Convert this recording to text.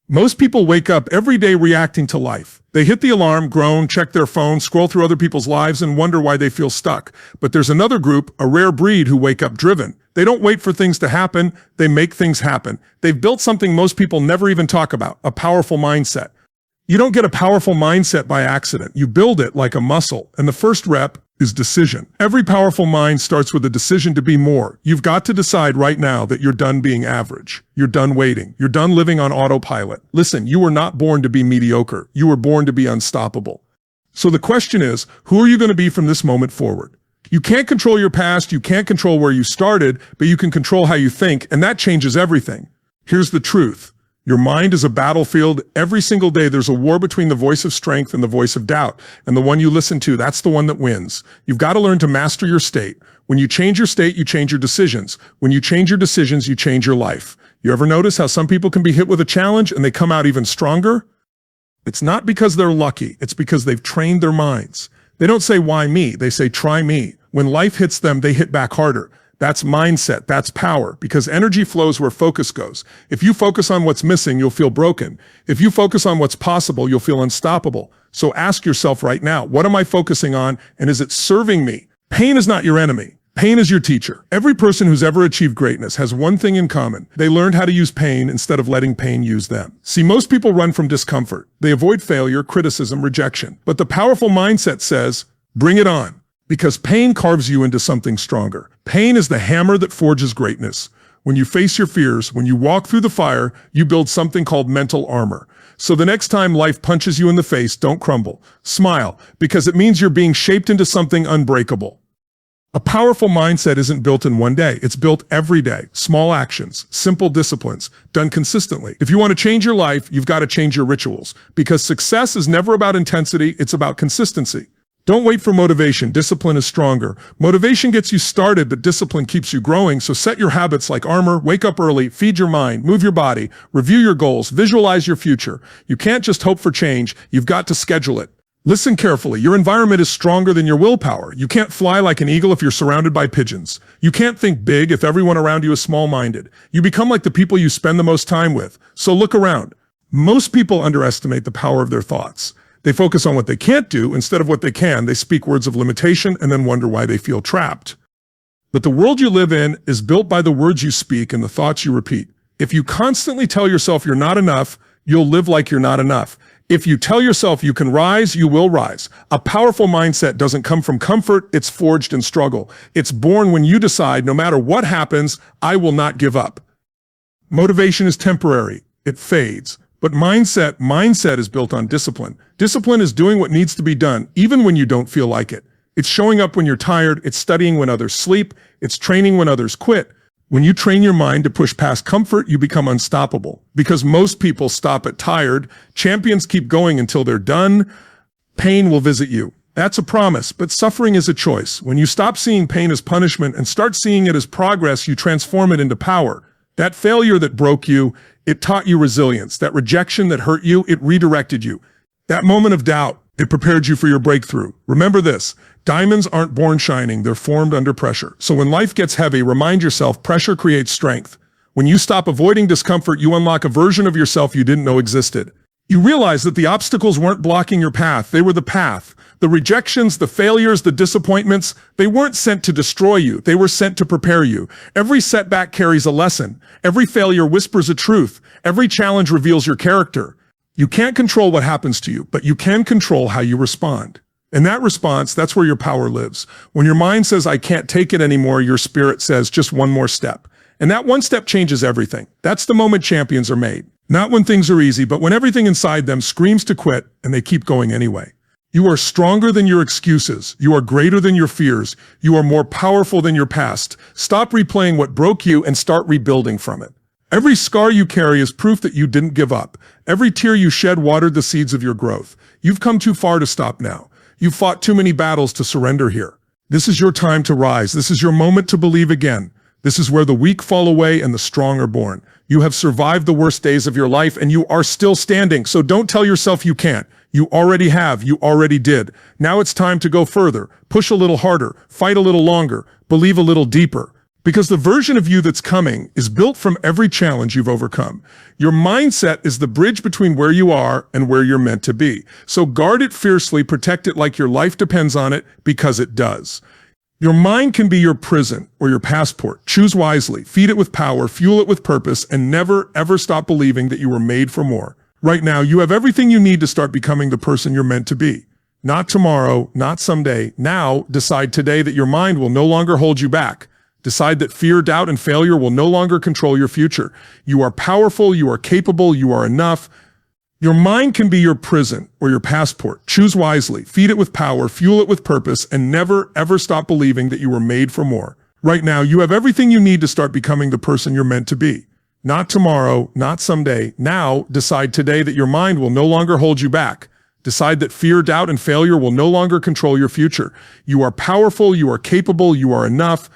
Most people wake up every day reacting to life. They hit the alarm, groan, check their phone, scroll through other people's lives, and wonder why they feel stuck. But there's another group, a rare breed, who wake up driven. They don't wait for things to happen, they make things happen. They've built something most people never even talk about, a powerful mindset. You don't get a powerful mindset by accident. You build it like a muscle, and the first rep is decision. Every powerful mind starts with a decision to be more. You've got to decide right now that you're done being average. You're done waiting. You're done living on autopilot. Listen, you were not born to be mediocre. You were born to be unstoppable. So the question is, who are you going to be from this moment forward? You can't control your past, you can't control where you started, but you can control how you think, and that changes everything. Here's the truth. Your mind is a battlefield. Every single day there's a war between the voice of strength and the voice of doubt. And the one you listen to, that's the one that wins. You've got to learn to master your state. When you change your state, you change your decisions. When you change your decisions, you change your life. You ever notice how some people can be hit with a challenge and they come out even stronger? It's not because they're lucky. It's because they've trained their minds. They don't say, why me? They say, try me. When life hits them, they hit back harder. That's mindset, that's power, because energy flows where focus goes. If you focus on what's missing, you'll feel broken. If you focus on what's possible, you'll feel unstoppable. So ask yourself right now, what am I focusing on, and is it serving me? Pain is not your enemy. Pain is your teacher. Every person who's ever achieved greatness has one thing in common. They learned how to use pain instead of letting pain use them. See, most people run from discomfort. They avoid failure, criticism, rejection. But the powerful mindset says, bring it on. Because pain carves you into something stronger. Pain is the hammer that forges greatness. When you face your fears, when you walk through the fire, you build something called mental armor. So the next time life punches you in the face, don't crumble. Smile, because it means you're being shaped into something unbreakable. A powerful mindset isn't built in one day. It's built every day. Small actions, simple disciplines, done consistently. If you want to change your life, you've got to change your rituals. Because success is never about intensity, it's about consistency. Don't wait for motivation. Discipline is stronger. Motivation gets you started, but discipline keeps you growing. So set your habits like armor, wake up early, feed your mind, move your body, review your goals, visualize your future. You can't just hope for change. You've got to schedule it. Listen carefully. Your environment is stronger than your willpower. You can't fly like an eagle if you're surrounded by pigeons. You can't think big if everyone around you is small-minded. You become like the people you spend the most time with. So look around. Most people underestimate the power of their thoughts. They focus on what they can't do instead of what they can. They speak words of limitation and then wonder why they feel trapped. But the world you live in is built by the words you speak and the thoughts you repeat. If you constantly tell yourself you're not enough, you'll live like you're not enough. If you tell yourself you can rise, you will rise. A powerful mindset doesn't come from comfort, it's forged in struggle. It's born when you decide, no matter what happens, I will not give up. Motivation is temporary, it fades. But mindset is built on discipline. Discipline is doing what needs to be done, even when you don't feel like it. It's showing up when you're tired, it's studying when others sleep, it's training when others quit. When you train your mind to push past comfort, you become unstoppable. Because most people stop at tired, champions keep going until they're done. Pain will visit you. That's a promise, but suffering is a choice. When you stop seeing pain as punishment and start seeing it as progress, you transform it into power. That failure that broke you, it taught you resilience. That rejection that hurt you, it redirected you. That moment of doubt, it prepared you for your breakthrough. Remember this, diamonds aren't born shining, they're formed under pressure. So when life gets heavy, remind yourself pressure creates strength. When you stop avoiding discomfort, you unlock a version of yourself you didn't know existed. You realize that the obstacles weren't blocking your path, they were the path. The rejections, the failures, the disappointments, they weren't sent to destroy you, they were sent to prepare you. Every setback carries a lesson. Every failure whispers a truth. Every challenge reveals your character. You can't control what happens to you, but you can control how you respond. In that response, that's where your power lives. When your mind says, I can't take it anymore, your spirit says, just one more step. And that one step changes everything. That's the moment champions are made. Not when things are easy, but when everything inside them screams to quit and they keep going anyway. You are stronger than your excuses. You are greater than your fears. You are more powerful than your past. Stop replaying what broke you and start rebuilding from it. Every scar you carry is proof that you didn't give up. Every tear you shed watered the seeds of your growth. You've come too far to stop now. You've fought too many battles to surrender here. This is your time to rise. This is your moment to believe again. This is where the weak fall away and the strong are born. You have survived the worst days of your life and you are still standing. So don't tell yourself you can't. You already have. You already did. Now it's time to go further. Push a little harder. Fight a little longer. Believe a little deeper. Because the version of you that's coming is built from every challenge you've overcome. Your mindset is the bridge between where you are and where you're meant to be. So guard it fiercely, protect it like your life depends on it, because it does. Your mind can be your prison or your passport. Choose wisely, feed it with power, fuel it with purpose, and never, ever stop believing that you were made for more. Right now, you have everything you need to start becoming the person you're meant to be. Not tomorrow, not someday. Now, decide today that your mind will no longer hold you back. Decide that fear, doubt, and failure will no longer control your future. You are powerful, you are capable, you are enough. Your mind can be your prison or your passport. Choose wisely, feed it with power, fuel it with purpose, and never, ever stop believing that you were made for more. Right now, you have everything you need to start becoming the person you're meant to be. Not tomorrow, not someday. Now, decide today that your mind will no longer hold you back. Decide that fear, doubt, and failure will no longer control your future. You are powerful, you are capable, you are enough.